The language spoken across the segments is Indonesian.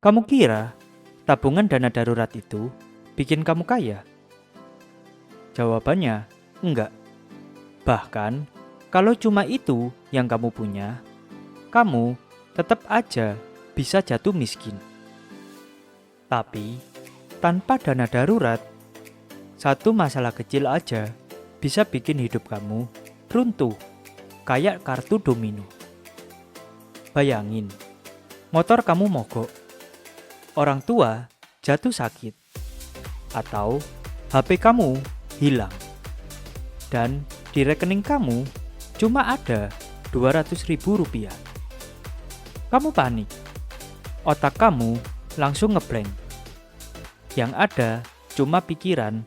Kamu kira tabungan dana darurat itu bikin kamu kaya? Jawabannya, enggak. Bahkan, kalau cuma itu yang kamu punya, kamu tetap aja bisa jatuh miskin. Tapi, tanpa dana darurat, satu masalah kecil aja bisa bikin hidup kamu runtuh, kayak kartu domino. Bayangin, motor kamu mogok, orang tua jatuh sakit, atau HP kamu hilang, dan di rekening kamu cuma ada Rp200.000. Kamu panik, otak kamu langsung ngeblank. Yang ada cuma pikiran,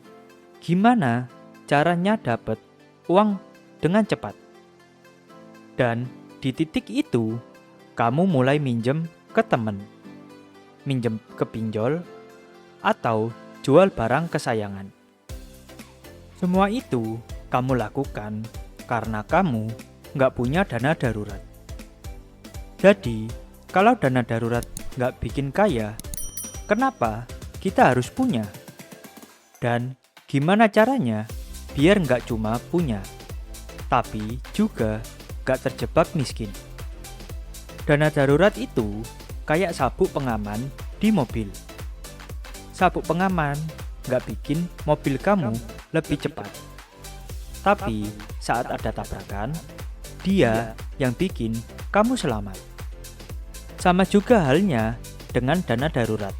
gimana caranya dapat uang dengan cepat. Dan di titik itu, kamu mulai minjem ke temen, minjem ke pinjol, atau jual barang kesayangan. Semua itu kamu lakukan karena kamu nggak punya dana darurat. Jadi, kalau dana darurat nggak bikin kaya, kenapa kita harus punya? Dan gimana caranya biar nggak cuma punya, tapi juga nggak terjebak miskin? Dana darurat itu kayak sabuk pengaman di mobil. Sabuk pengaman nggak bikin mobil kamu lebih cepat. Tapi saat ada tabrakan, dia yang bikin kamu selamat. Sama juga halnya dengan dana darurat.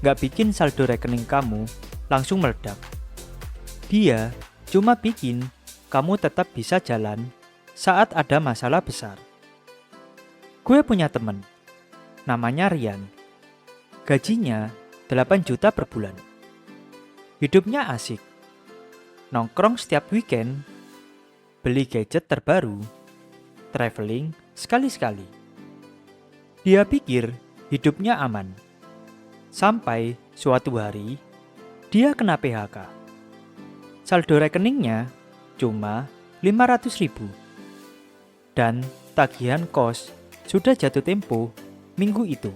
Nggak bikin saldo rekening kamu langsung meledak. Dia cuma bikin kamu tetap bisa jalan saat ada masalah besar. Gue punya temen, namanya Rian. Gajinya 8 juta per bulan. Hidupnya asik. Nongkrong setiap weekend, beli gadget terbaru, traveling sekali-sekali. Dia pikir hidupnya aman. Sampai suatu hari, dia kena PHK. Saldo rekeningnya cuma 500.000. Dan tagihan kos sudah jatuh tempo minggu itu.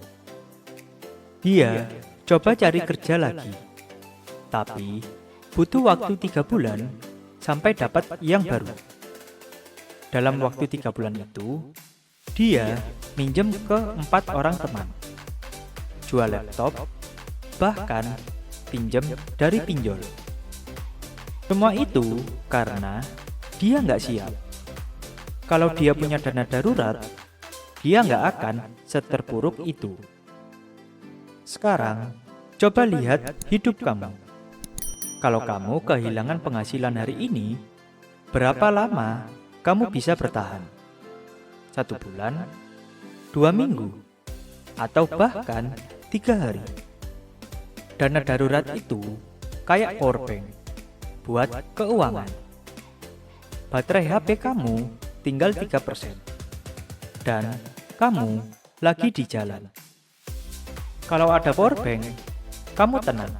Dia coba cari kerja lagi. Tapi butuh waktu 3 bulan sampai dapat yang baru. Dalam waktu 3 bulan itu, dia minjem ke 4 orang teman. Jual laptop, bahkan pinjam dari pinjol. Semua itu karena dia nggak siap. Kalau dia punya dana darurat, dia nggak akan seterpuruk itu. Sekarang, coba lihat hidup kamu. Kalau kamu kehilangan penghasilan hari ini, berapa lama kamu bisa bertahan? 1 bulan, 2 minggu, atau bahkan 3 hari. Dana darurat itu kayak powerbank buat keuangan. Baterai HP kamu tinggal 3%. Dan kamu lagi di jalan. Kalau ada powerbank, kamu tenang.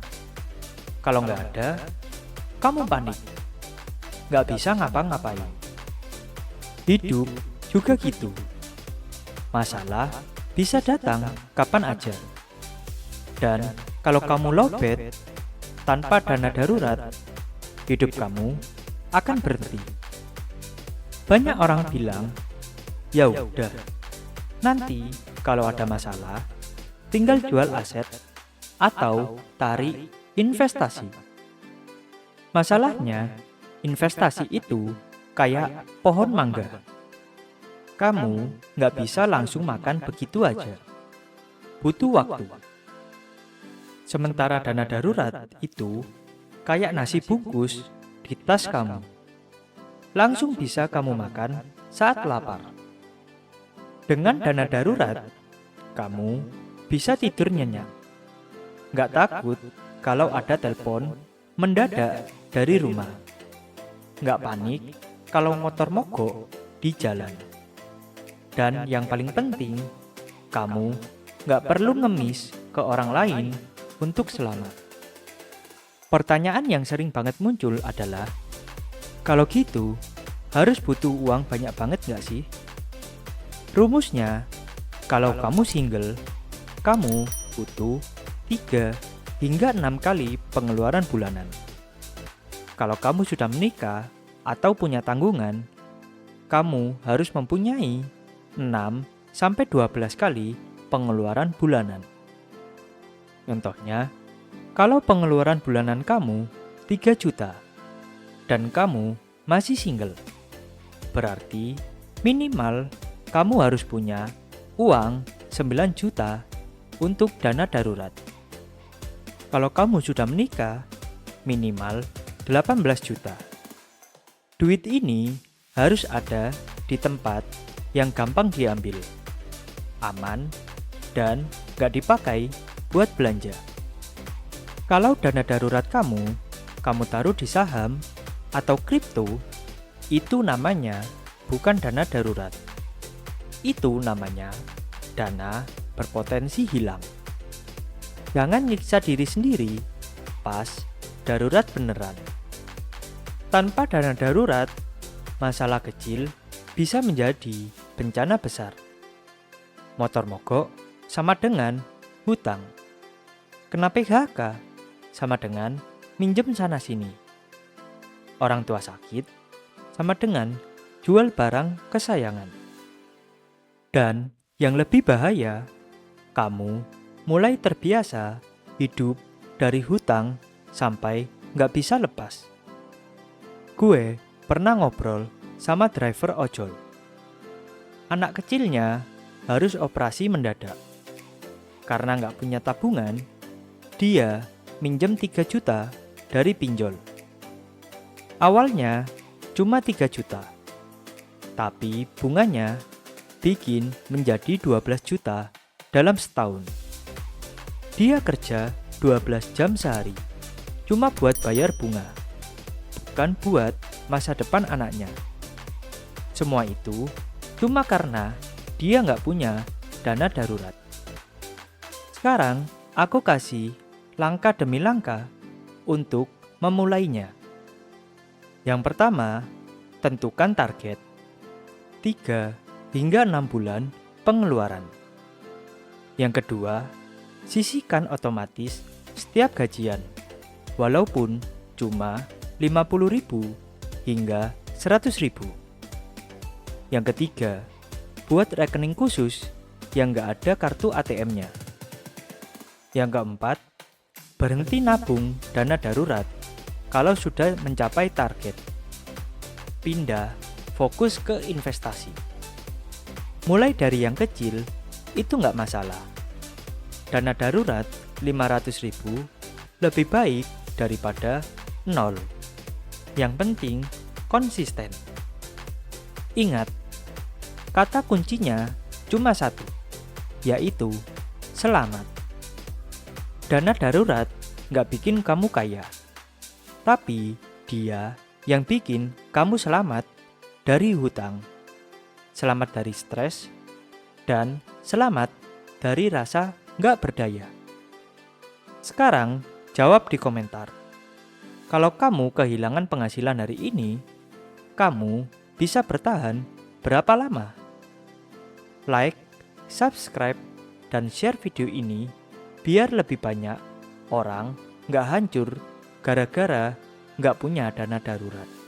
Kalau nggak ada, kamu panik. Nggak bisa ngapa-ngapain. Hidup juga gitu. Masalah bisa datang kapan aja. Dan kalau kamu lowbat, tanpa dana darurat, hidup kamu akan berhenti. Banyak orang bilang, ya udah, nanti kalau ada masalah, tinggal jual aset atau tarik investasi. Masalahnya, investasi itu kayak pohon mangga. Kamu nggak bisa langsung makan begitu aja. Butuh waktu. Sementara dana darurat itu kayak nasi bungkus di tas kamu. Langsung bisa kamu makan saat lapar. Dengan dana darurat, kamu bisa tidur nyenyak. Nggak takut kalau ada telepon mendadak dari rumah. Nggak panik kalau motor mogok di jalan. Dan yang paling penting, kamu nggak perlu ngemis ke orang lain untuk selamat. Pertanyaan yang sering banget muncul adalah, kalau gitu, harus butuh uang banyak banget nggak sih? Rumusnya, kalau kamu single, kamu utuh 3 hingga 6 kali pengeluaran bulanan. Kalau kamu sudah menikah atau punya tanggungan, kamu harus mempunyai 6 sampai 12 kali pengeluaran bulanan. Contohnya, kalau pengeluaran bulanan kamu 3 juta dan kamu masih single, berarti minimal kamu harus punya uang 9 juta untuk dana darurat. Kalau kamu sudah menikah, minimal 18 juta. Duit ini harus ada di tempat yang gampang diambil, aman, dan gak dipakai buat belanja. Kalau dana darurat kamu taruh di saham atau kripto, itu namanya bukan dana darurat. Itu namanya dana berpotensi hilang. Jangan nyiksa diri sendiri pas darurat beneran. Tanpa dana darurat, masalah kecil bisa menjadi bencana besar. Motor mogok sama dengan hutang. Kena PHK sama dengan minjem sana-sini. Orang tua sakit sama dengan jual barang kesayangan. Dan yang lebih bahaya, kamu mulai terbiasa hidup dari hutang sampai nggak bisa lepas. Gue pernah ngobrol sama driver ojol. Anak kecilnya harus operasi mendadak. Karena nggak punya tabungan, dia minjem 3 juta dari pinjol. Awalnya cuma 3 juta, tapi bunganya bikin menjadi 12 juta dalam setahun. Dia kerja 12 jam sehari, cuma buat bayar bunga, bukan buat masa depan anaknya. Semua itu cuma karena dia nggak punya dana darurat. Sekarang aku kasih langkah demi langkah untuk memulainya. Yang pertama, tentukan target 3 hingga 6 bulan pengeluaran. Yang kedua, sisihkan otomatis setiap gajian, walaupun cuma 50.000 hingga 100.000. Yang ketiga, buat rekening khusus yang nggak ada kartu ATM-nya. Yang keempat, berhenti nabung dana darurat kalau sudah mencapai target. Pindah fokus ke investasi. Mulai dari yang kecil, itu nggak masalah. Dana darurat 500.000 lebih baik daripada 0. Yang penting konsisten. Ingat, kata kuncinya cuma satu, yaitu selamat. Dana darurat nggak bikin kamu kaya, tapi dia yang bikin kamu selamat dari hutang, selamat dari stres, dan selamat dari rasa nggak berdaya. Sekarang jawab di komentar. Kalau kamu kehilangan penghasilan hari ini, kamu bisa bertahan berapa lama? Like, subscribe, dan share video ini biar lebih banyak orang nggak hancur gara-gara nggak punya dana darurat.